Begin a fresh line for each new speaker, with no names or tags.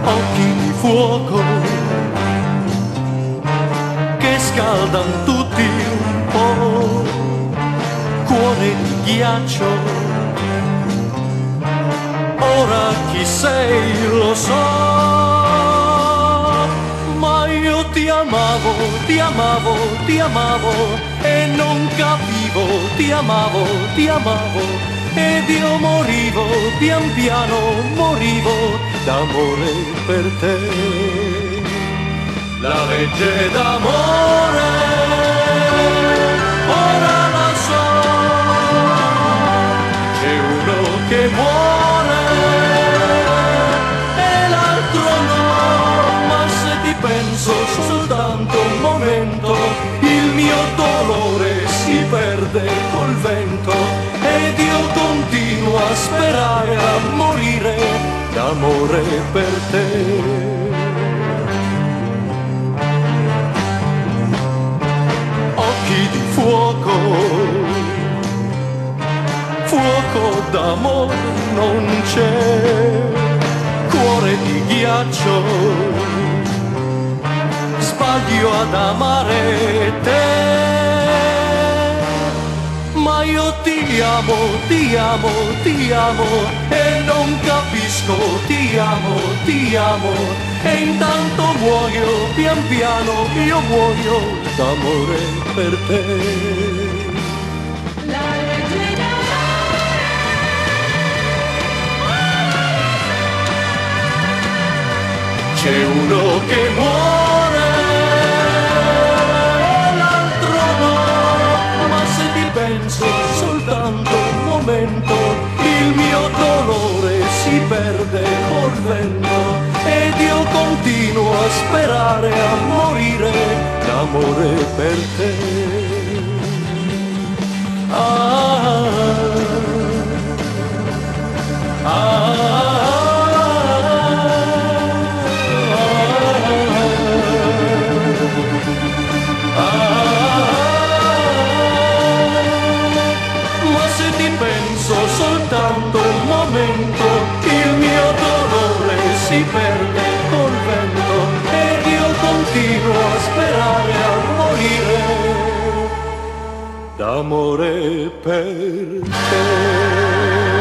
Occhi di fuoco che scaldano tutti un po', cuore di ghiaccio, ora chi sei lo so, ma io ti amavo, ti amavo, ti amavo e non capivo, ti amavo, ti amavo ed io morivo, pian piano morivo d'amore per te. La legge d'amore ora la so, c'è uno che muore e l'altro no, ma se ti penso soltanto un momento il mio dolore si perde col vento ed io continuo a sperare a morire d'amore per te. Occhi di fuoco, fuoco d'amore non c'è, cuore di ghiaccio, sbaglio ad amare te. Ma io ti amo, ti amo, ti amo e non capisco, ti amo e intanto muoio, pian piano io muoio d'amore per te.
La legge d'amore
c'è uno che muore e l'altro no, ma se ti penso soltanto un momento il mio dolore si perde col vento ed io continuo a sperare a morire d'amore per te. Ma se ti penso soltanto un momento il mio dolore si perde col vento ed io continuo a sperare a morire d'amore per te.